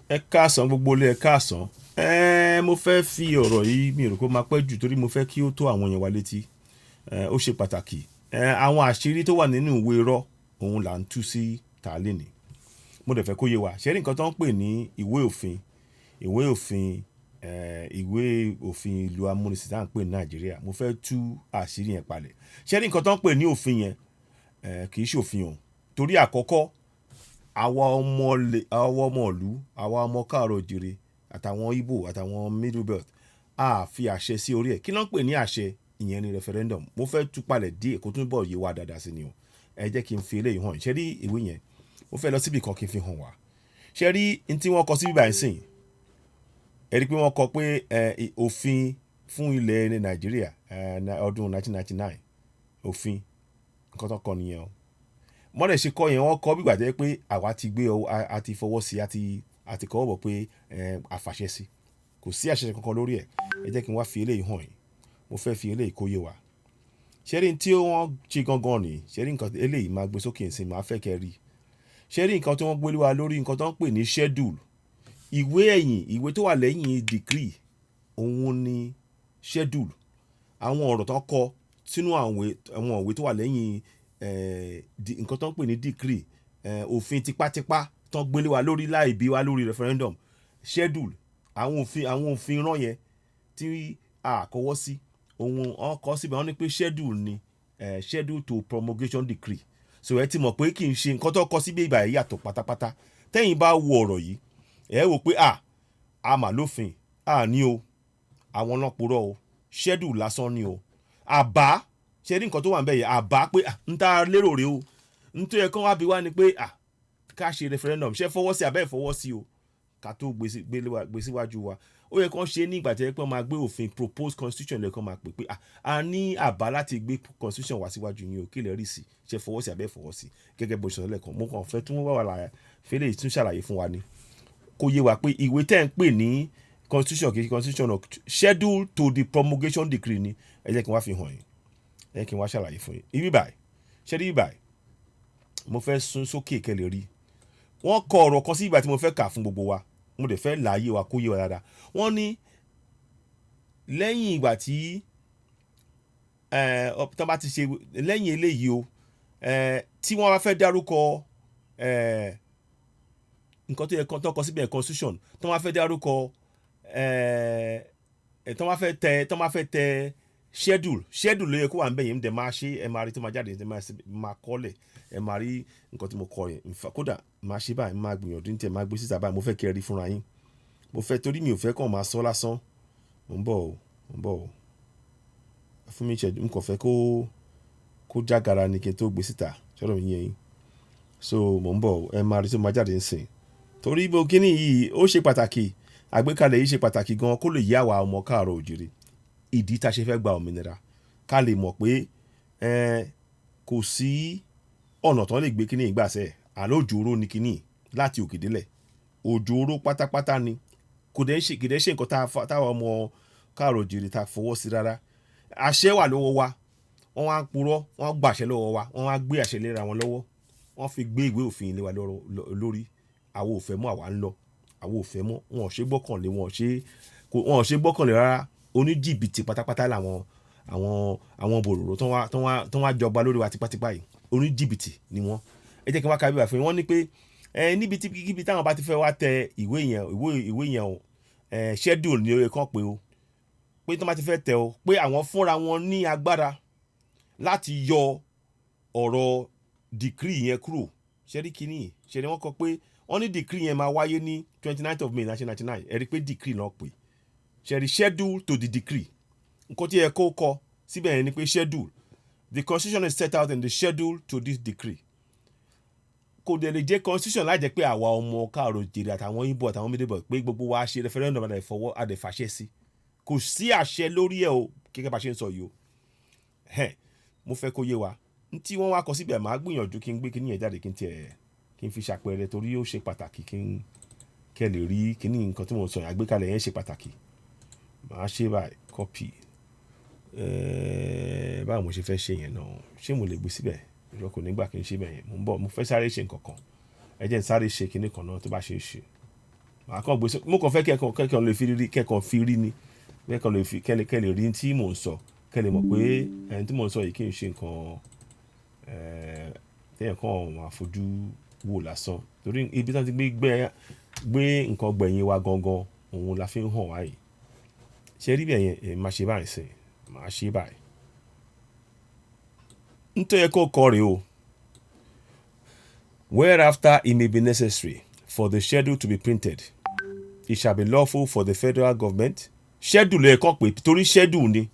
Ẹ káàsán gbogbo ilé ẹ káàsán. Mo fẹ́ fi ọ̀rọ̀ yìí mi rò pé ó máa pẹ́ jù torí mo fẹ́ kí ó tó àwọn èèyàn wa létí. Ó ṣe pàtàkì. Àwọn àṣírí tó wà nínú ìwé irọ́ òun là ń tú sí tàálẹ̀ ni. Mo dẹ̀ fẹ́ kó yé wa. Ṣé rí nǹkan tó ń pè ní ìwé òfin ìwé òfin ìlú amúnisìn tá à ń pè ní Nàìjíríà. Mo fẹ́ tú àṣírí yẹn palẹ̀. Ṣé rí nǹkan tó ń pè ní òfin yẹn kì í ṣe òfin o. Torí àkọ́kọ́ àwa ọmọ ìlú àwa ọmọ káàárọ̀ oòjíire àtàwọn Igbo àtàwọn Middle Belt a fi àṣẹ sí orí ẹ̀. Kí ló ń pè ní àṣẹ? Ìyẹn ni referendum. Mo fẹ́ tú palẹ̀ díẹ̀ kó tún bọ̀ yé wa dáadáa sí ni o. Ẹ jẹ́ kí n fi eléyìí hàn. Ṣé rí ìwé yẹn? Mo fẹ́ lọ síbi kan kí n fi hàn wá. Ṣé rí n tí wọ́n kọ síbí báyìí sìn? Ẹ rí pé wọ́n kọ pé òfin fún ilẹ̀ ní Nàìjíríà ọdún 1999 òfin nǹkan tó kọ nìyẹn o. Mọ́lẹ̀ ṣe kọ́ yẹn wọ́n kọ́ bí gbàdé pé àwa ti gbé àti fọwọ́ sí àti kọ́ bọ̀ pé àfàṣẹ sí. Kò sí àṣẹ kankan lórí ẹ̀. Ẹ jẹ́ kí n wá fi eléyìí hàn yín. Mo fẹ́ fi eléyìí kó yé wa. Ṣé rí tí wọ́n ṣe gangan ni? Ṣé rí nǹkan eléyìí máa gbé sókè nsìn máa fẹ́ kẹ́ rí. Ṣé rí nǹkan tí wọ́n gbé lé wa lórí nǹkan tó ń pè ní schedule. Ìwé tó wà lẹ́yìn decree òun ni schedule. Àwọn ọ̀rọ̀ tó kọ sínú àwọn ìwé tó wà lẹ́yìn nǹkan tó ń pè ní decree òfin tipátipá tó ń gbélé wa lórí láì bí wa lórí referendum schedule àwọn òfin rán yẹn tí a kọwọ́ sí ohun ọkọ̀ síbẹ̀ wọ́n ní pé schedule ni schedule to promulgation decree. So ẹ ti mọ̀ pé kì í ṣe nǹkan tó kọ síbí ìgbà yìí yàtọ̀ pátápátá. Tẹ́yìn bá wo ọ̀rọ̀ yìí ẹ wò pé a mà lófin ní o àwọn ọlọ́pùrọ̀ o schedule lásán ni o àbá. Ṣé rí nǹkan tó wà ń bẹ̀ yẹn àbá pé ń tá lérò rè o ń tó yẹ kán wá bí wá ni pé ká ṣe referendum ṣé fọwọ́ sí abẹ́ ìfọwọ́ sí o ká tó gbé síwájú wa. Ó yẹ kán ṣe ní ìgbà tí ẹ pé wọ́n máa gbé òfin proposed constitution lẹ́ẹ̀kan máa pè pé a ní àbá láti gbé constitution wá síwájú yín o kí lè rí sí ṣé fọwọ́ sí abẹ́ ìfọwọ́ sí gẹ́gẹ́ bó ṣe sọ lẹ́ẹ̀kan. Mo kàn fẹ́ tún wá wà fẹ́lẹ́ tún ṣàlàyé fún wa ni kó yé wa pé ìwé tẹ́ ń pè ní constitution kì í constitution of schedule to the promulgation decree ni. Ẹ jẹ́ kí n wá fi hàn yín. Ẹ kí n wá ṣàlàyé fún yín. Ibi báyìí ṣé rí báyìí mo fẹ́ sún sókè kẹ́lẹ̀ rí. Wọ́n kọ ọ̀rọ̀ kan sí ìgbà tí mo fẹ́ kà fún gbogbo wa. Mo dẹ̀ fẹ́ láàyè wa kó yé wa dáadáa. Wọ́n ní lẹ́yìn ìgbà tí tán bá ti ṣe lẹ́yìn eléyìí o tí wọ́n bá fẹ́ dárúkọ nǹkan tó yẹ kán tó kọ síbẹ̀ constitution tán bá fẹ́ dárúkọ tán bá fẹ́ tẹ schedule ló yẹ kó wà ń bẹ̀ yẹn dẹ̀ máa ṣe ẹ máa rí tó máa jáde ẹ máa kọ́lẹ̀ ẹ máa rí nǹkan tí mo kọ yẹn kódà máa ṣe báyìí máa gbìyànjú ní tẹ̀ máa gbé síta báyìí mo fẹ́ kẹ́ ẹ rí fúnra yín. Mo fẹ́ torí mi ò fẹ́ kàn máa sọ lásán. Mo ń bọ̀ o fún mi ìṣẹ́jú n kò fẹ́ kó jágara ni kí n tó gbé síta ṣọ́rọ̀ mi yẹn yín. So mo ń bọ̀ ẹ máa rí tó máa jáde nsìn. Torí bó kíní yìí ó ṣe pàtàkì àgbékalẹ̀ yìí ṣe pàtàkì gan kó lè yé àwa ọmọ káàárọ̀ oòjíire ìdí tá a ṣe fẹ́ gba òmìnira ká lè mọ̀ pé kò sí ọ̀nà tán lè gbé kíní ìgbàsẹ̀ àlọ́ òjòrò ni kíní láti òkè délẹ̀ òjòrò pátápátá ni kò dẹ̀ ṣe nǹkan táwa ọmọ káàárọ̀ oòjíire ta fọwọ́ sí rárá. Àṣẹ wà lọ́wọ́ wa wọ́n wá ń purọ́ wọ́n gbàṣẹ lọ́wọ́ wa wọ́n wá gbé àṣẹ léra wọn lọ́wọ́ wọ́n fi gbé ìwé òfin lé wa lórí àwọn ò fẹ́ mọ́ àwa ń lọ àwọn ò fẹ́ mọ́ wọn ò ṣe gbọ́kànlé wọn ò ṣe gbọ́kànlé rárá oníjìbìtì pátápátá làwọn àwọn bòròrò tán wá jọba lórí wa tipátipá yìí oníjìbìtì ni wọ́n. Ẹ jẹ́ kí n wá kábíyà fún yín. Wọ́n ní pé níbi táwọn bá ti fẹ́ wá tẹ ìwé yẹn o schedule ni ó yẹ kán pé o pé tí wọ́n bá ti fẹ́ tẹ o pé àwọn fúnra wọn ní agbára láti yọ ọ̀rọ̀ decree yẹn kúrò. Ṣé rí kíní ṣe ni wọ́n kọ pé wọ́n ní decree yẹn máa wáyé ní 29th of May 1999. Ẹ rí pé decree náà pé ṣe rí schedule to the decree. Nǹkan tí ẹ kó kọ síbẹ̀ yẹn ni pé schedule the constitution is set out in the schedule to this decree. Kò dẹ̀ lè jẹ́ constitution láì jẹ́ pé àwa ọmọ káàárọ̀ oòjíire àtàwọn Igbo àtàwọn Middle Belt pé gbogbo wa ṣe referendum àdẹ̀fàṣẹ sí. Kò sí àṣẹ lórí ẹ̀ o gẹ́gẹ́ bá ṣe ń sọ yìí o. Mo fẹ́ kó yé wa tí wọ́n wá kọ síbẹ̀ máa gbìyànjú kí n gbé kíní yẹn jáde kí n fi ṣàpẹẹrẹ torí ó ṣe pàtàkì kẹ́ lè rí kíní nǹkan tí mo sọ yẹn àgbékalẹ̀ yẹn ṣe pàtàkì. Màá ṣe báyìí copy báwo mo ṣe fẹ́ ṣe yẹn náà ṣé mo lè gbé síbẹ̀ ìjọ kò nígbà kí n ṣe bẹ́ẹ̀ yẹn mo ń bọ̀ mo fẹ́ sáré ṣe nǹkan kan ẹ jẹ́ n sáré ṣe kíní kan náà tó bá ṣe é ṣe. màá kàn gbé sókè mo kàn fẹ́ kẹ́kàn lè fi rí kẹ́kàn fi rí ni kẹ́kàn lè fi kẹ́lẹ̀ rí tí mò ń sọ kẹ́lẹ̀ mọ̀ pé ẹni tí mò ń sọ yìí kì í ṣe nǹkan téèyàn kàn máa fojú wò lásán torí ibi tí wọ́n ti gbé nǹkan gbẹ̀yìn wa gangan òun la fi ń hàn wáyé ṣe rí bẹ́ẹ̀ yẹn máa ṣe báyìí sìn máa ṣe báyìí nítorí kó kọ rèé o whereafter it may be necessary for the schedule to be printed it shall be lawful for the federal government schedule ẹ̀kọ́ pé torí schedule ni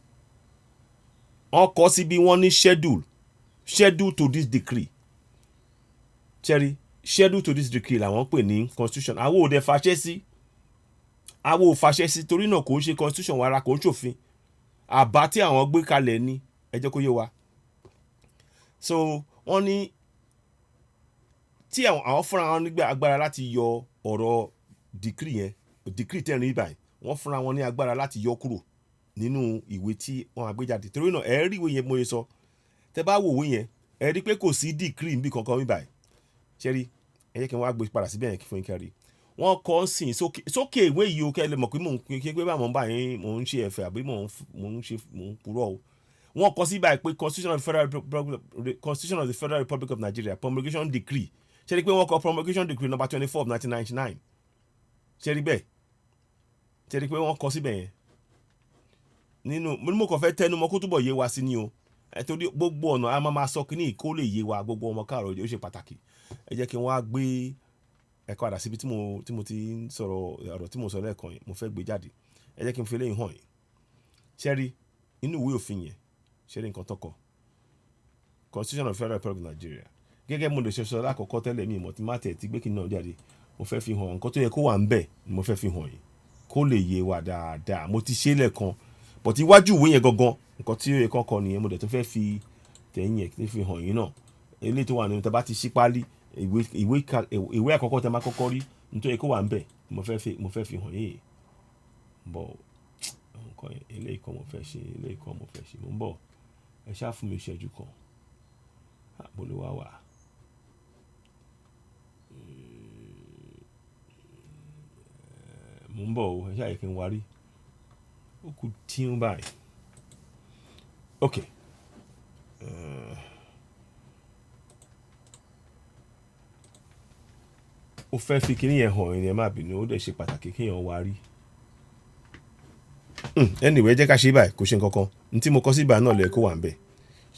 wọ́n kọ́ sí bí wọ́n ní schedule to this decree cherry schedule to this decree làwọn pè ní constitution àwọn ò dẹ̀ fàṣẹ sí torí náà kò ń ṣe constitution wàrà kò ń ṣòfin àbá tí àwọn gbé kalẹ̀ ni ẹ jẹ́ kó yé wa so wọ́n ní tí àwọn fúnra wọn nígbà agbára láti yọ ọ̀rọ̀ decree tẹ̀rín báyìí wọ́n fúnra wọn ní agbára láti yọ kúrò nínú ìwé tí wọ́n àgbéjáde torí náà ẹ rí ìwé yẹn mo yẹ sọ tẹ bá wò ìwé yẹn ẹ rí pé kò sí decree níbi kankan mi báyìí ṣe rí ẹ jẹ́ kí n wá gbé padà síbẹ̀ yẹn fún ìkẹrì wọ́n kọ́ sìn sókè ìwé yìí o kẹ́ ẹ lè mọ̀ pé mò ń pé bá mò ń bá yín mò ń ṣe ẹ̀fẹ̀ àbí mò ń purọ́ o wọ́n kọ́ sí báyìí pé constitution of the Federal Republic of Nigeria promulgation decree ṣe rí pé wọ́n kọ promulgation decree number 24 of 1999 ṣe rí bẹ́ẹ̀ ṣe rí pé wọ́n kọ síbẹ̀ yẹn nínú mo kàn fẹ́ tẹnu mọ́ kó túbọ̀ yé wa sí ni o torí gbogbo ọ̀nà a máa sọ kíní kó lè yé wa gbogbo ọmọ káàrọ̀ ó ṣe pàtàkì ẹ jẹ́ kí n wá gbé ẹ̀kọ́ àdá síbi tí mo ti ń sọ̀rọ̀ ọ̀rọ̀ tí mo sọ lẹ́ẹ̀kan yẹn mo fẹ́ gbé jáde ẹ jẹ́ kí n fi eléyìí hàn yín ṣe rí inú ìwé òfin yẹn ṣe rí nǹkan tọkọ Constitution of the Federal Republic of Nigeria gẹ́gẹ́ mo lè ṣe sọ lákọ̀ọ́kọ́ tẹ́lẹ̀ mi ìmọ̀ tí má tẹ̀ tí gbé kí n náà jáde mo fẹ́ fi hàn nǹkan tó yẹ kó wà ń bẹ̀ ni mo fẹ́ fi hàn yín kó lè yé wa dáadáa mo ti ṣe lẹ́ẹ̀kan but iwájú ìwé yẹn gangan nǹkan tí ó yẹ kọ́kọ́ nìyẹn mo dẹ̀ tó fẹ́ fi tẹ̀yìn yẹn fi hàn yín náà eléyìí tó wà nínú tẹ́ bá ti ṣí pálí ìwé àkọ́kọ́ tẹ́ máa kọ́kọ́ rí nítorí kó wà ń bẹ̀ mo fẹ́ fi hàn yín bọ̀ nǹkan eléyìí kan mo fẹ́ ṣe mo ń bọ̀ ẹ ṣáà fún mi ìṣẹ́jú kan àbólúwà wà. mo ń bọ̀ o ẹ ṣáà yẹ kí n warí ó kù tí ń báyìí ok ó fẹ́ fi kíní yẹn hàn ẹ̀yìn ẹ̀ má bínú ó dẹ̀ ṣe pàtàkì kéèyàn warí anyway jẹ́ ká ṣe báyìí kò ṣe nǹkan kan ní tí mo kọ sí báyìí náà lè kó wà ń bẹ̀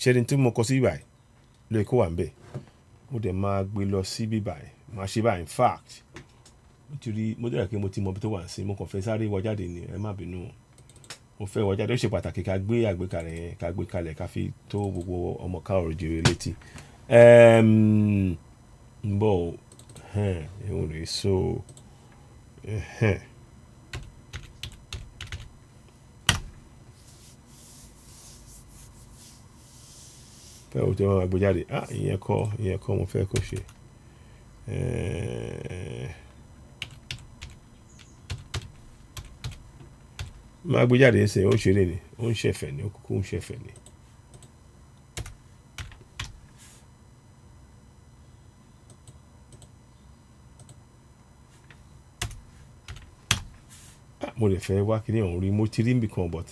ṣe ni tí mo kọ sí báyìí lè kó wà ń bẹ̀ mo dẹ̀ máa gbé lọ sí bíbáyìí máa ṣe báyìí in fact nítorí mo dẹ̀ kí mo ti mọ bí tó wà sí mo kàn fẹ́ sáré wọ jáde ni ẹ má bínú mo fẹ́ wọ jáde ó ṣe pàtàkì ká gbé àgbékalẹ̀ yẹn ká gbé kalẹ̀ ká fi tó gbogbo ọmọ káàrọ̀ jèrè létí ń bọ̀ ẹ̀hún rèé so fẹ́ o tẹ́ wọn àgbé jáde ìyẹn kọ́ mo fẹ́ kó ṣe máa gbé jáde ẹsẹ̀ ó ń ṣeré ni ó ń ṣẹ̀fẹ̀ ni ó kúkú ń ṣẹ̀fẹ̀ ni. mo lè fẹ́ wá kí ní ọ̀hún rí mo ti rí nbìkan but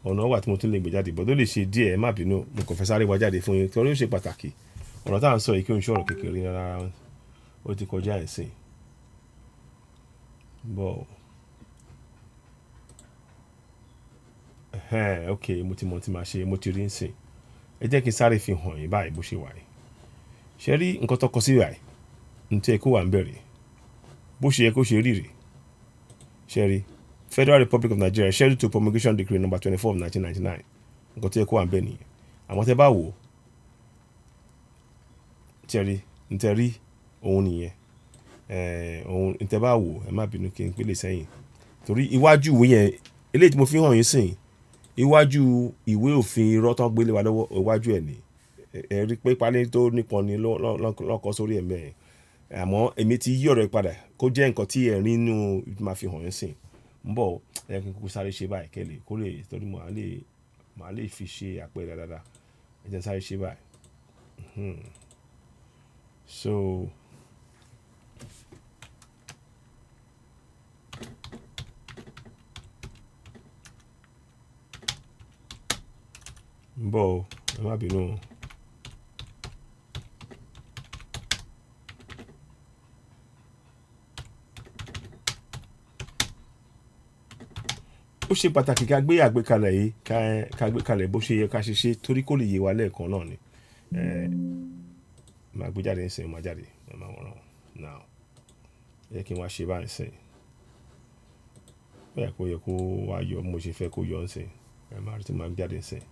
ọ̀nà wà tí mo tún lè gbé jáde but ó lè ṣe díẹ̀ ẹ má bínú mo kàn fẹ́ sáré wá jáde fún yín torí ó ṣe pàtàkì ọ̀rọ̀ tá à ń sọ yìí kí ó ń ṣọ̀rọ̀ kékeré rárá ó ti kọjá ẹ̀sìn bọ́ ok mo ti mọ̀ tí màá ṣe mo ti rí ń sìn ẹ jẹ́ kí n sáré fi hàn yín báyìí bó ṣe wà yìí ṣe rí nǹkan tó kọ sí báyìí ní tí ẹ kó wà ń bẹ̀rẹ̀ bó ṣe yẹ kó ṣe rí rèé ṣe rí Federal Republic of Nigeria schedule to promulgation decree number 24 of 1999 nǹkan tí ẹ kó wà ń bẹ̀ nìyẹn àmọ́ tẹ́ bá wò ó ṣe rí ní tẹ́ rí òun nìyẹn òun ní tẹ́ bá wò ẹ má bínú kí n pélé sẹ́yìn torí iwájú ìwé yẹn eléyìí tí mo fi hàn yín sìn iwájú ìwé òfin irọ́ tán gbélé wa lọ́wọ́ iwájú ẹ̀ ní ẹ rí pé pálí tó nípọn ni lọ́kọ sórí ẹ̀mẹ́ ẹ̀ àmọ́ èmi ti yí ọ̀rọ̀ padà kó jẹ́ nǹkan tí ẹ̀ rí inú máa fi hàn yín sìn ń bọ̀ ẹ kí n kúkú sáré ṣe báyìí kẹ́lẹ̀ kó lè torí màá lè fi ṣe àpẹẹrẹ dáadáa ẹ jẹ́ sáré ṣe báyìí so ń bọ̀ o, ẹ má bínú o. ó ṣe pàtàkì ká gbé àgbékalẹ̀ yìí ká gbé kalẹ̀ bó ṣe yẹ ká ṣe ṣe torí kó lè yé wa lẹ́ẹ̀kan náà ni máa gbé jáde nísìnyí máa jáde ẹ máa wọ̀ràn now yẹ kí n wá ṣe báyìí sìn bẹ́ẹ̀ kó yẹ kó wá yọ mo ṣe fẹ́ kó yọ nísìnyí ẹ máa rí tí máa gbé jáde nísìnyí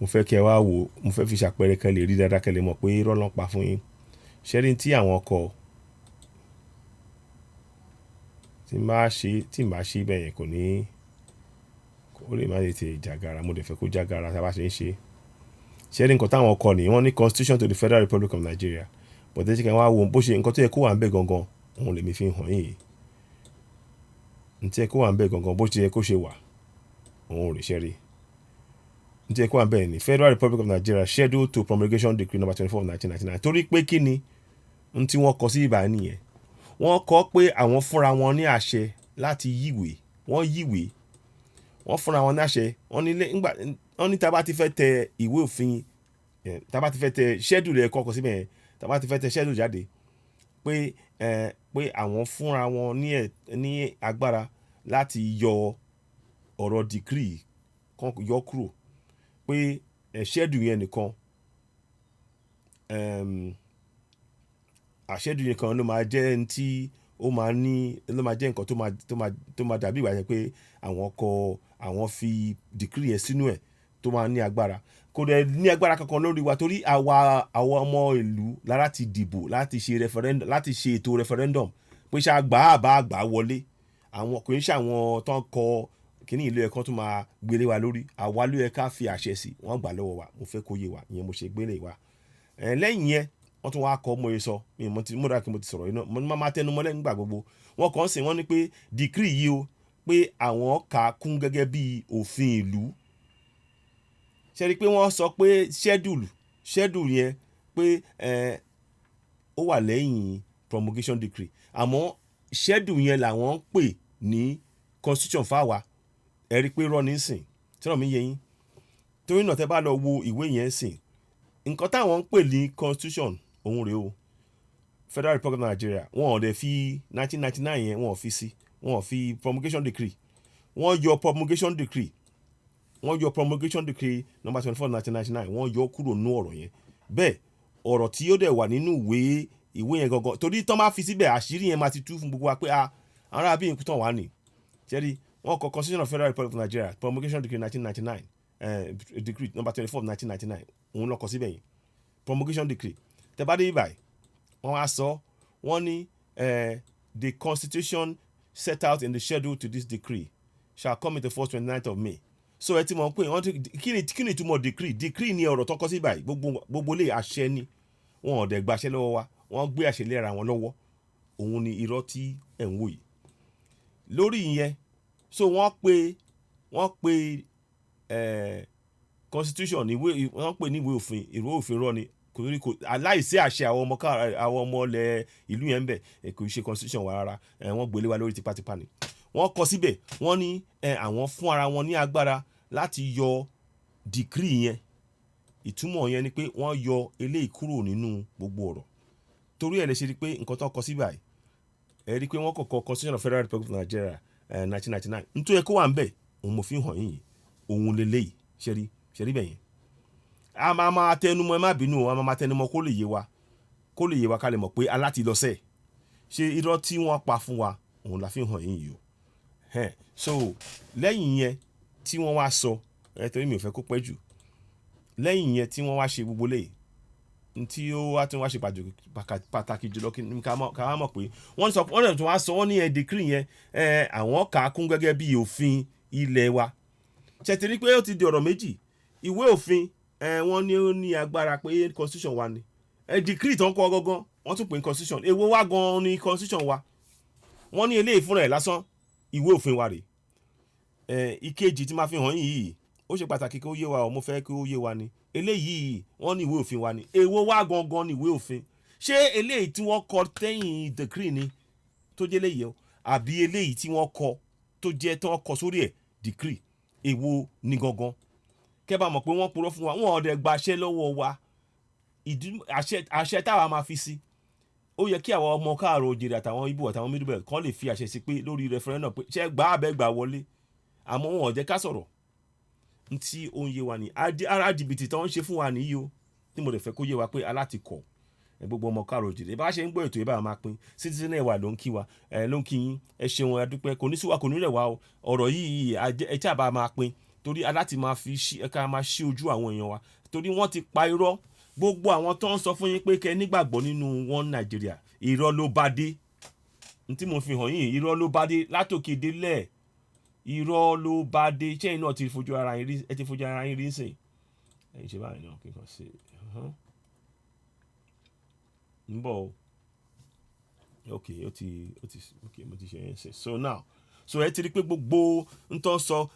mo fẹ́ kí ẹ wá wò mo fẹ́ fi ṣàpẹẹrẹ kan lè rí dáadáa kẹ́ lè mọ̀ pé irọ́ ló ń pa fún yín ṣẹ́rí tí àwọn ọkọ̀ tí n bá ṣe bẹ́ẹ̀ yẹn kò ní ó lè má tètè jàgàrà mo dẹ̀ fẹ́ kó jàgàrà tá a bá ṣe ń ṣe ṣẹ́rí nǹkan táwọn ọkọ̀ nìyí wọ́n ní constitution to the Federal Republic of Nigeria but ẹ jẹ́ kí n wá wo bó ṣe nǹkan tó yẹ kó wà ń bẹ̀ gangan òun lèmi fi hàn yìí ntí ẹ kó wà ń bẹ̀ gangan bó ṣe yẹ kó ṣe wà òun ò lè ṣẹ́rí ntí ẹ kó wà ń bẹ̀ ní Federal Republic of Nigeria schedule to promulgation decree number 24 of 1999 torí pé kí ni ntí wọ́n kọ sí ibà nìyẹn wọ́n kọ pé àwọn fúnra wọn ní àṣẹ láti yíwèé wọ́n fúnra wọn ní àṣẹ wọ́n ní tá bá ti fẹ́ tẹ ìwé òfin tá bá ti fẹ́ tẹ schedule ẹ̀ kọ́kọ́ síbẹ̀ yẹn tá bá ti fẹ́ tẹ schedule jáde pé àwọn fúnra wọn ní agbára láti yọ ọ̀rọ̀ decree kan yọ kúrò pé schedule yẹn nìkan àṣẹ́dù yẹn kan ló máa jẹ́ ẹni tí ó máa ní ló máa jẹ́ nǹkan tó máa dàbí ìwà yẹn pé àwọn fi decree yẹn sínú ẹ̀ tó máa ní agbára kò dẹ̀ ní agbára kankan lórí wa torí àwa ọmọ ìlú láti dìbò láti ṣe ètò referendum pé ṣe àgbà wọlé àwọn kò ń ṣe àwọn tó ń kọ kíní ìlú ẹ̀kan tó máa gbélé wa lórí àwa ló yẹ ká fi àṣẹ sí wọ́n gbà lọ́wọ́ wa mo fẹ́ kó yé wa ìyẹn mo ṣe gbélé wa lẹ́yìn yẹn wọ́n tún wáá kọ́ mo yẹ sọ mo dà kí mo ti sọ̀rọ̀ yìí náà mo máa tẹnu mọ́ lẹ́yìn gbà gbogbo wọ́n kàn sí wọ́n ní pé decree yìí o pé àwọn kà á kún gẹ́gẹ́ bí òfin ìlú ṣe rí i pé wọ́n sọ pé schedule yẹn pé ó wà lẹ́yìn promulgation decree àmọ́ schedule yẹn làwọn ń pè ní constitution fáwa ẹ rí i pé rọ́ ní sìn tí wọ́n mi yẹ yín torí náà tẹ́ bá lọ wo ìwé yẹn sìn nǹkan táwọn ń pè ní constitution òun rèé o Federal Republic of Nigeria wọn ò dẹ̀ fi 1999 yẹn wọn ò fi sí wọn ò fi promulgation decree wọ́n yọ promulgation decree number 24 1999 wọ́n yọ kúrò nínú ọ̀rọ̀ yẹn bẹ́ẹ̀ ọ̀rọ̀ tí ó dẹ̀ wà nínú ìwé yẹn gangan torí tán bá fi síbẹ̀ àṣírí yẹn máa ti tú fún gbogbo wa pé ara bí nǹkan tán wà ní ṣẹ́rí wọ́n kọ constitution of Federal Republic of Nigeria promulgation decree 1999 decree number 24 1999 òun ló kọ síbẹ̀ yẹn promulgation decree tẹ́ bá dé ibàyí wọ́n wá sọ wọ́n ní the constitution set out in the schedule to this decree shall come into force 29th of May so ẹ ti mọ̀ pé kí ni ìtumọ̀ decree ni ọ̀rọ̀ tó kọ sí ibàyí gbogbo lè àṣẹ ni wọn ò dẹ̀ gbaṣẹ́ lọ́wọ́ wa wọ́n gbé àṣẹ lé ara wọn lọ́wọ́ òun ni irọ́ tí ẹ̀ ń wò yìí lórí ìyẹn so wọ́n pe constitution wọ́n pè ní ìwé òfin rọ́ ni aláìsí àṣẹ àwọn ọmọ ilẹ̀ ìlú yẹn ń bẹ̀ kò ṣe constitution wa rárá wọ́n gbélé wa lórí tipátipá ni wọ́n kọ síbẹ̀ wọ́n ní àwọn fún ara wọn ní agbára láti yọ decree yẹn ìtumọ̀ yẹn ni pé wọ́n yọ eléyìí kúrò nínú gbogbo ọ̀rọ̀ torí ẹ̀ lè ṣe rí pé nǹkan tó kọ síbẹ̀ ẹ̀ rí pé wọ́n kọ̀kọ́ constitution of Federal Republic of Nigeria 1999 nítorí kó wà ń bẹ̀ òun mo fi hàn yín òun lélẹ́yìí ṣe rí bẹ́yẹn a máa tẹnumọ́ ẹ má bínú a máa tẹnumọ́ kó lè yé wa ká lè mọ̀ pé alátilọ́sẹ̀ ṣe irọ́ tí wọ́n pa fún wa òun la fi hàn yín yìí o so lẹ́yìn yẹn tí wọ́n wá sọ torí mi ò fẹ́ kó pẹ́ jù lẹ́yìn yẹn tí wọ́n wá ṣe gbogbo lẹ́yìn tí ó wá tí wọ́n wá ṣe pàtàkì jùlọ ká wá mọ̀ pé wọ́n tún wá sọ wọ́n ní decree yẹn àwọn kà á kún gẹ́gẹ́ bí òfin ilé wa ṣètìrí pé ó ti di ọ̀rọ̀ méjì ìwé òfin wọ́n ní ó ní agbára pé constitution wa ni decree tó ń kọ́ gangan wọ́n tún pè ní constitution èwo wá gan ni constitution wa wọ́n ní eléyìí fúnra ẹ̀ lásán ìwé òfin wa rè ìkejì tí máa fi hàn yìí ó ṣe pàtàkì kí ó yé wa mo fẹ́ kí ó yé wa ni eléyìí wọ́n ní ìwé òfin wa ni èwo wá gangan ni ìwé òfin ṣé eléyìí tí wọ́n kọ tẹ́yìn decree ni tó jẹ́ eléyìí o àbí eléyìí tí wọ́n kọ tó jẹ́ tí wọ́n kọ sórí ẹ̀ decree èwo ní gangan kẹ́ bá mọ̀ pé wọ́n purọ́ fún wa wọ́n ọ̀dẹ̀ gbaṣẹ́ lọ́wọ́ wa àṣẹ táwa máa fi sí ó yẹ kí àwọn ọmọ káàrọ̀ òjèrè àtàwọn Ìgbò àtàwọn Middle Belt kàn lè fi àṣẹ sí pé lórí referendum pé ṣé gbà abẹ́ gbà wọlé àmọ́ wọn ò jẹ́ ká sọ̀rọ̀ ntí ó ń yé wa ní ara jìbìtì tó ń ṣe fún wa nìyí o tí mo lè fẹ́ kó yé wa pé aláti kọ̀ gbogbo ọmọ káàrọ̀ òjèrè bá ṣe ń gbọ́ ètò ìbá máa pín citizen ẹ̀wà ló ń kí wa ló ń kí yín ẹ ṣeun adúpẹ́ kò ní sí wa kò ní rẹ̀ wá o ọ̀rọ̀ yìí ẹ tí a bá máa pín torí aláti máa fi ká máa ṣí ojú àwọn èèyàn wa torí wọ́n ti pa irọ́ gbogbo àwọn tó ń sọ fún yín pé kẹ́ nígbàgbọ́ nínú wọn Nàìjíríà irọ́ ló bá dé ntí mo fi hàn yín irọ́ ló bá dé látòkè délẹ̀ irọ́ ló bá dé ṣé iná ti fojú ara yín rí ẹ ti fojú ara yín rí sìn ẹ̀yin ṣe báyìí náà kíkan ṣe ń bọ̀ o ok ok mo ti ṣe yẹn ṣe so now so ẹ ti rí pé gbogbo ń tọ́ sọ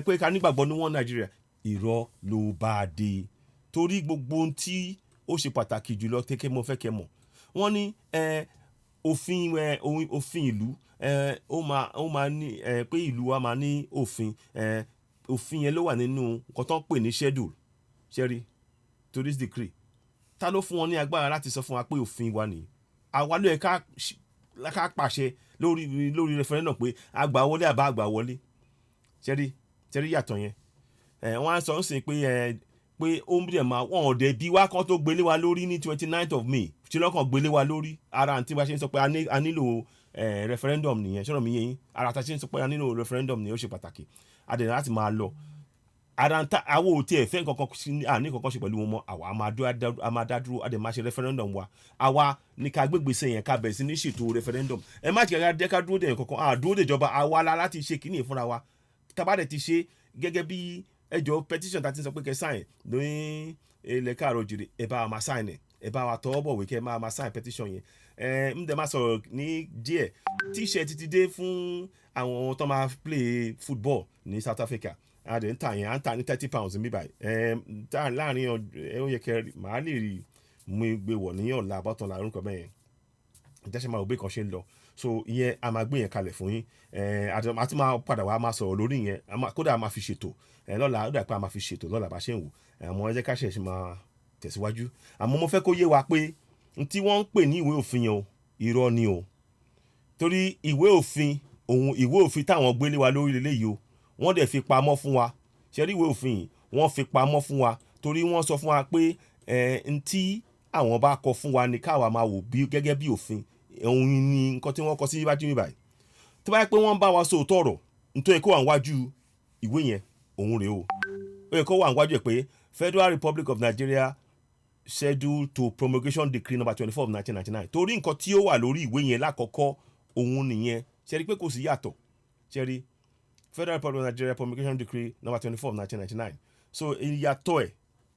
pé ká nígbàgbọ́ ní wọn Nàìjíríà irọ́ ló bá dé torí gbogbo ohun tí ó ṣe pàtàkì jùlọ tẹ́kẹ́ mo fẹ́ kẹ́ mọ̀ wọ́n ní òfin ìlú ó máa ní pé ìlú wa máa ní òfin yẹn ló wà nínú nǹkan tó ń pè ní schedule ṣẹ́rí tourist decree ta ló fún wọn ní agbára láti sọ fún wa pé òfin wa nìyí àwa ló yẹ ká pàṣẹ lórí referendum pé àgbà wọlé àbá àgbà wọlé ṣẹ́rí yàtọ̀ yẹn wọ́n á sọ ń sìn pé ó ń bìrẹ̀ máa wọ́n ọ̀dẹ̀ bí wá kan tó gbélé wa lórí ní 29th of May tí lọ́kàn gbélé wa lórí ara àǹtí bá ṣe ń sọ pé a nílò referendum nìyẹn ṣọ́nà mi yẹn yín ara ta ṣe ń sọ pé a nílò referendum nìyẹn ó ṣe pàtàkì adẹ̀ láti máa lọ àwọn òtí ẹ̀fẹ́ àní kankan ṣe pẹ̀lú wọn mọ́ àwa a máa dá dúró adẹ̀ máa ṣe referendum wa àwa ní ká gbégbèsè yẹn ká bẹ̀rẹ̀ sí ní ṣètò referendum ẹ má ti jẹ́ ká dúró dè yẹn kankan àdúró dè ìjọba àwa la láti ṣe kíní ìfúnra wa tábàdẹ̀ ti ṣe gẹ́gẹ́ bí ẹjọ́ petition tá ti sọ pé kẹ́ sign lóyún ilẹ̀ káàrọ̀ òjìrì ẹ bá wa máa sign ẹ bá wa tọwọ́ bọ̀wé kẹ́ máa sign petition yẹn ń dẹ̀ máa sọ̀rọ̀ ní díẹ̀ t-shirt ti dé fún àwọn tó máa play football ní South Africa a dẹ̀ ń tà yẹn à ń tà ní £30 níbí báyìí láàrin ó yẹ kẹ́ màá lè rí mú gbé wọ̀ ní ọ̀la àbọ̀tán la orúkọ bẹ́ẹ̀ yẹn ìjẹ́sẹ̀ máa òbí kan ṣe ń lọ so ìyẹn a máa gbé yẹn kalẹ̀ fún yín àti máa padà wá máa sọ̀rọ̀ lórí yẹn kódà a máa fi ṣètò lọ́la ó dà pé a máa fi ṣètò lọ́la bá ṣe ń wò àmọ́ ẹ jẹ́ ká ṣe máa tẹ̀síwájú àmọ́ mo fẹ́ kó yé wa pé tí wọ́n ń pè ní ìwé òfin yẹn o irọ́ ni o torí ìwé òfin táwọn gbélé wa lórí lélẹ́yìí o wọ́n dẹ̀ fi pamọ́ fún wa ṣe rí ìwé òfin yìí wọ́n fi pamọ́ fún wa torí wọ́n sọ fún wa pé ntí àwọn bá kọ fún wa ni káwa máa wò gẹ́gẹ́ bí òfin òun ni nǹkan tí wọ́n kọ sí iwájú mi báyìí tó bá yẹ pé wọ́n bá wa sọ òótọ́ ọ̀rọ̀ nítorí kó wà níwájú ìwé yẹn òun rèé o ó yẹ kó wà níwájú ẹ̀ pé Federal Republic of Nigeria Schedule to Promulgation Decree number 24 of 1999 torí nǹkan tí ó wà lórí ìwé yẹn lákọ̀ọ́kọ́ òun nìyẹn ṣe rí pé kò sí yàtọ̀ ṣe rí Federal Republic of Nigeria Promulgation Decree number 24 of 1999 so ìyàtọ̀ ẹ̀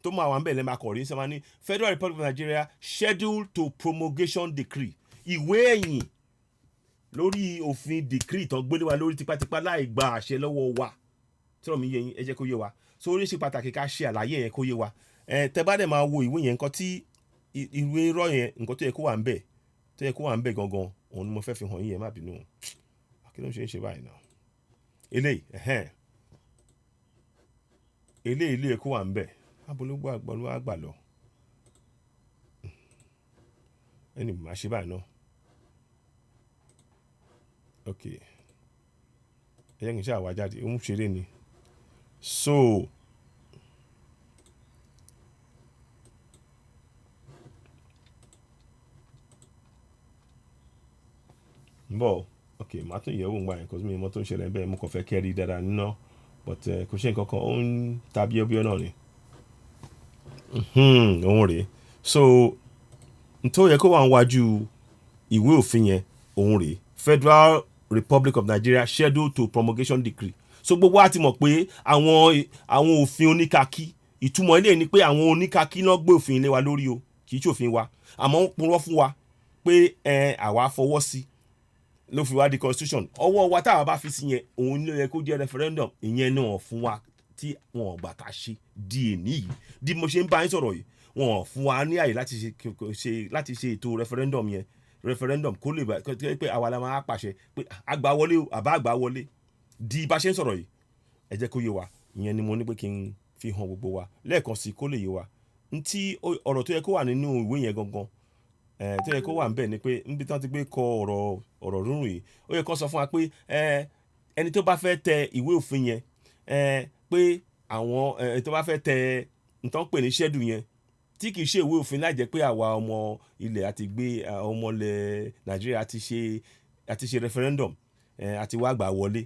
tó máa wà ń bẹ̀ lẹ́ẹ̀ máa kọ̀ rí sẹ́wọ́n ní Federal Republic of Nigeria Schedule to Promulgation Decree ìwé ẹ̀yìn lórí òfin decree tán gbélé wa lórí tipátipá láì gba àṣẹ lọ́wọ́ wa tí wọ́n mi yẹ yín ẹ jẹ́ kó yé wa so orí ṣe pàtàkì ká ṣe àlàyé yẹn kó yé wa tẹ bá dẹ̀ máa wo ìwé yẹn nǹkan tí ìwé irọ́ yẹn nǹkan tó yẹ kó wà ń bẹ̀ gangan òun ni mo fẹ́ fi hàn yín yẹn má bínú kí ló ń ṣe báyìí náà eléyìí ló yẹ kó wà ń bẹ̀ abológbò àgbọ̀lú àgbà lọ ẹni mà ṣe báyìí náà ok ẹ jẹ́ kí n ṣe àwájáde ó ń ṣeré ni so bọ̀ ok màá tún yẹ̀wò ńgbà yẹn kò sí mi mọ́ tó ń ṣẹlẹ̀ bẹ́ẹ̀ mo kàn fẹ́ kẹ́rí dáadáa níná but kò ṣe nǹkan kan ó ń ta bíọ́bíọ́ náà ni òun rèé so nítorí yẹ kó wà níwájú ìwé òfin yẹn òun rèé Federal Republic of Nigeria Schedule to Promulgation Decree so gbogbo wa ti mọ̀ pé àwọn òfin oníkakí ìtumọ̀ ilé ni pé àwọn oníkakí náà gbé òfin ilé wa lórí o kì í ṣòfin wa àmọ́ ń purọ́ fún wa pé àwa fọwọ́ sí ló fi wá di constitution ọwọ́ wa táwa bá fi sí yẹn òun ló yẹ kó jẹ́ referendum ìyẹn náà fún wa tí wọn ò gbà ká ṣe di èní yìí bí mo ṣe ń bá yín sọ̀rọ̀ yìí wọn ò fún wa ní àyè láti ṣe ètò referendum kó lè bá pé àwa la máa pàṣẹ pé àgbà wọlé o àbá àgbà wọlé di bá ṣe ń sọ̀rọ̀ yìí ẹ jẹ́ kó yé wa, ìyẹn ni mo ní pé kí n fi hàn gbogbo wa lẹ́ẹ̀kan sí kó lè yé wa ntí ọ̀rọ̀ tó yẹ kó wà nínú ìwé yẹn gangan tó yẹ kó wà níbẹ̀ ni pé níbi tí wọ́n ti gbé kọ ọ̀rọ̀ rúrùn yìí ó yẹ kó sọ fún wa pé ẹni tó bá fẹ́ tẹ ìwé òfin yẹn pé àwọn ẹni tó bá fẹ́ tẹ nǹkan pè ní ṣẹ́dù yẹn tí kì í ṣe ìwé òfin láì jẹ́ pé àwa ọmọ ilẹ̀ àti gbé ọmọ ilẹ̀ Nàìjíríà àti ṣe referendum àti wá gbà wọlé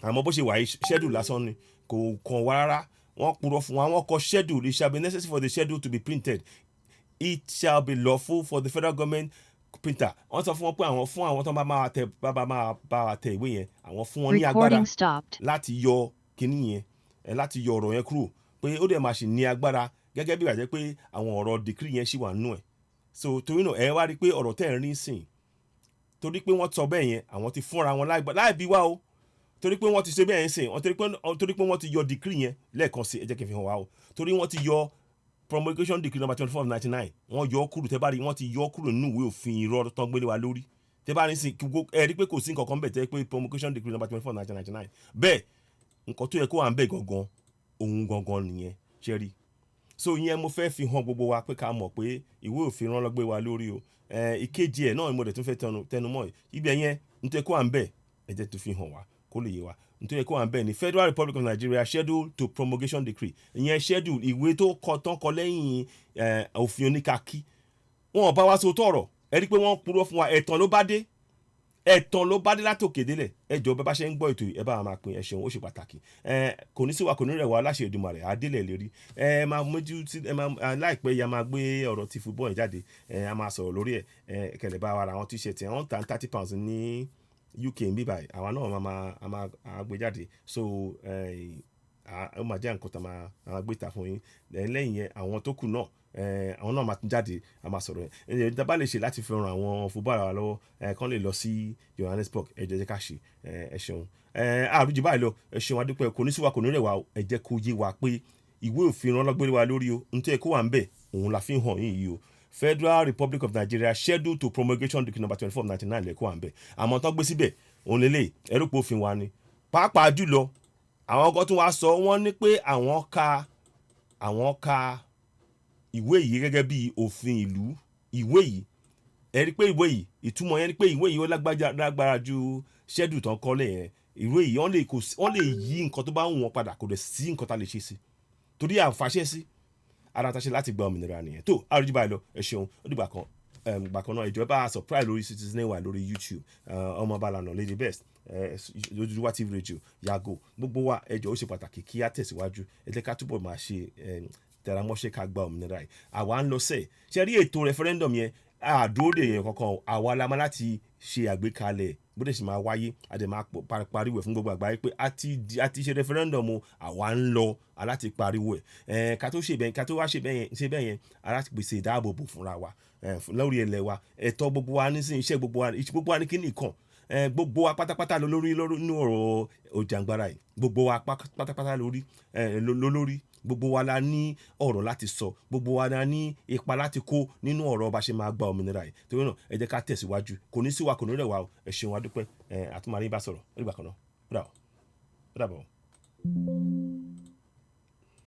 àmọ́ bó ṣe wà schedule lásán ni kò kàn wá rárá wọ́n purọ́ fún wa wọ́n kọ schedule it shall be necessary for the schedule to be printed it shall be lawful for the federal government printer wọ́n sọ fún wọn pé àwọn fún àwọn tó bá máa tẹ ìwé yẹn àwọn fún wọn ní agbára láti yọ kíní yẹn láti yọ ọ̀rọ̀ yẹn kúrò pé ó dẹ̀ máa ṣì ní agbára gẹ́gẹ́ bí ìbàjẹ́ pé àwọn ọ̀rọ̀ decree yẹn ṣì wà nínú ẹ̀ so torí náà ẹ wá rí i pé ọ̀rọ̀ tẹ̀ ń rí sìn torí pé wọ́n sọ bẹ́ẹ̀ yẹn àwọn ti fúnra wọn láì bí wá o torí pé wọ́n ti ṣe bẹ́ẹ̀ yẹn sìn torí pé wọ́n ti yọ decree yẹn lẹ́ẹ̀kan sí ẹ jẹ́ kí n fi hàn wá o torí wọ́n ti yọ promulgation decree number 24 of 99 wọ́n yọ kúrò tẹ́ bá rí wọ́n ti yọ kúrò nínú ìwé òfin irọ́ tó ń gbélé wa lórí tẹ́ bá rí sìn ẹ rí pé kò sí nǹkan kan bẹ̀ tẹ́ pé promulgation decree number 24 of 1999 bẹ́ẹ̀ nǹkan tó yẹ kó wà ń bẹ̀ gangan òun gangan nìyẹn ṣe rí so ìyẹn mo fẹ́ fi hàn gbogbo wa pé ká mọ̀ pé ìwé òfin rán lọ́gbé wa lórí o ìkejì ẹ̀ náà mo dẹ̀ tún fẹ́ tẹnu mọ́ ibẹ̀ yẹn nítorí kó wà ń bẹ̀ ẹ jẹ́ tó fi hàn wá kó lè yé wa nítorí kó wà ń bẹ̀ ní Federal Republic of Nigeria schedule to promulgation decree ìyẹn schedule ìwé tó kọ lẹ́yìn òfin oníkàkí wọn ò bá wa so tọ̀rọ̀ ẹ rí i pé wọ́n purọ́ fún wa ẹ̀tàn ló bá dé látòkè délẹ̀ ẹ jọ bẹ́ẹ̀ bá ṣe ń gbọ́ ètò ẹ bá wa máa pín ẹ ṣeun ó ṣe pàtàkì kò ní sí wa kò ní rẹ̀ wá aláṣẹ Èdùmàrè àdélẹ̀ lérí máa mójú tí láìpẹ́ ya máa gbé ọ̀rọ̀ ti football yẹn jáde a máa sọ̀rọ̀ lórí ẹ̀ kẹlẹ̀ bá wa ra àwọn t-shirt ẹ̀ wọ́n ta £30 ní UK ń bí báyìí àwa náà máa gbé jáde so ó máa jẹ́ nǹkan tá máa gbé ta fún yín lẹ́yìn yẹn àwọn tó kù náà àwọn náà máa tún jáde a máa sọ̀rọ̀ ẹ̀ dábàá lè ṣe láti fi ran àwọn football wa lọ́wọ́ kán lè lọ sí Johannesburg ẹ jẹ́ ká ṣe ẹ ṣeun àrùjì báyìí lọ ẹ ṣeun adúpẹ́ kò ní sí wa kò ní rẹ̀ wá ẹ jẹ́ kó yé wa pé ìwé òfin rán lọ́gbẹ́rẹ́ wa lórí o nítorí kó wà ń bẹ̀ òun la fi hàn yín yìí o Federal Republic of Nigeria schedule to promulgation decree number 24 of 99 lẹ́kọ́ wà ń bẹ̀ àmọ́ tán gbé síbẹ̀ òun lélẹ̀ ẹ̀rọ pé òfin wa ni pàápàá jùlọ àwọn ọkọ̀ tún wá sọ wọ́n ní pé àwọn ka ìwé yìí gẹ́gẹ́ bí òfin ìlú ìwé yìí ẹ rí pé ìwé yìí ìtumọ̀ yẹn ni pé ìwé yìí ó lágbára ju schedule tán kọ́lẹ̀ yẹn ìwé yìí wọ́n lè yí nǹkan tó bá ń wọ́n padà kò dẹ̀ sí nǹkan tá lè ṣe sí torí àǹfààṣẹ́ sí ara ta ṣe láti gba òmìnira nìyẹn tó àrùjì báyìí lọ ẹ ṣeun ó dìgbà kan gbàkan náà ìjọba surprise lórí Citizen wa lórí YouTube ọmọ balànà Lady Best Oduduwa TV radio yago gbogbo wa ẹjọ ó ṣe pàtàkì kí á tẹ̀síwájú ẹ jẹ́ ká túbọ̀ máa ṣe tẹramọ́ṣẹ́ ká gba òmìnira yìí àwa ń lọ sẹ́ẹ̀ ṣe rí ètò referendum yẹn àdóòdè yẹn kankan àwa la máa láti ṣe àgbékalẹ̀ bó dẹ̀ sì máa wáyé a dẹ̀ máa pariwo ẹ̀ fún gbogbo àgbáyé pé a ti ṣe referendum o àwa ń lọ aláti pariwo ẹ̀ ká tó wá ṣe bẹ́ẹ̀ yẹn aláti pèsè ìdáàbòbò fúnra wa lórí ilẹ̀ wa ẹ̀tọ́ gbogbo wa ní sí iṣẹ́ gbogbo wa ní kíní kan gbogbo wa pátápátá lórí nínú ọ̀rọ̀ òjàngbara yìí gbogbo wa pátápátá lórí gbogbo wa la ní ọ̀rọ̀ láti sọ gbogbo wa la ní ipa láti kó nínú ọ̀rọ̀ bá ṣe máa gba òmìnira yìí torí náà ẹ jẹ́ ká tẹ̀síwájú kò ní sí wa kò ní rẹ̀ wá o ẹ ṣeun adúpẹ́ àtúmọ̀ àríyìn bá sọ̀rọ̀ ó dìgbà kan náà ó dàbọ̀.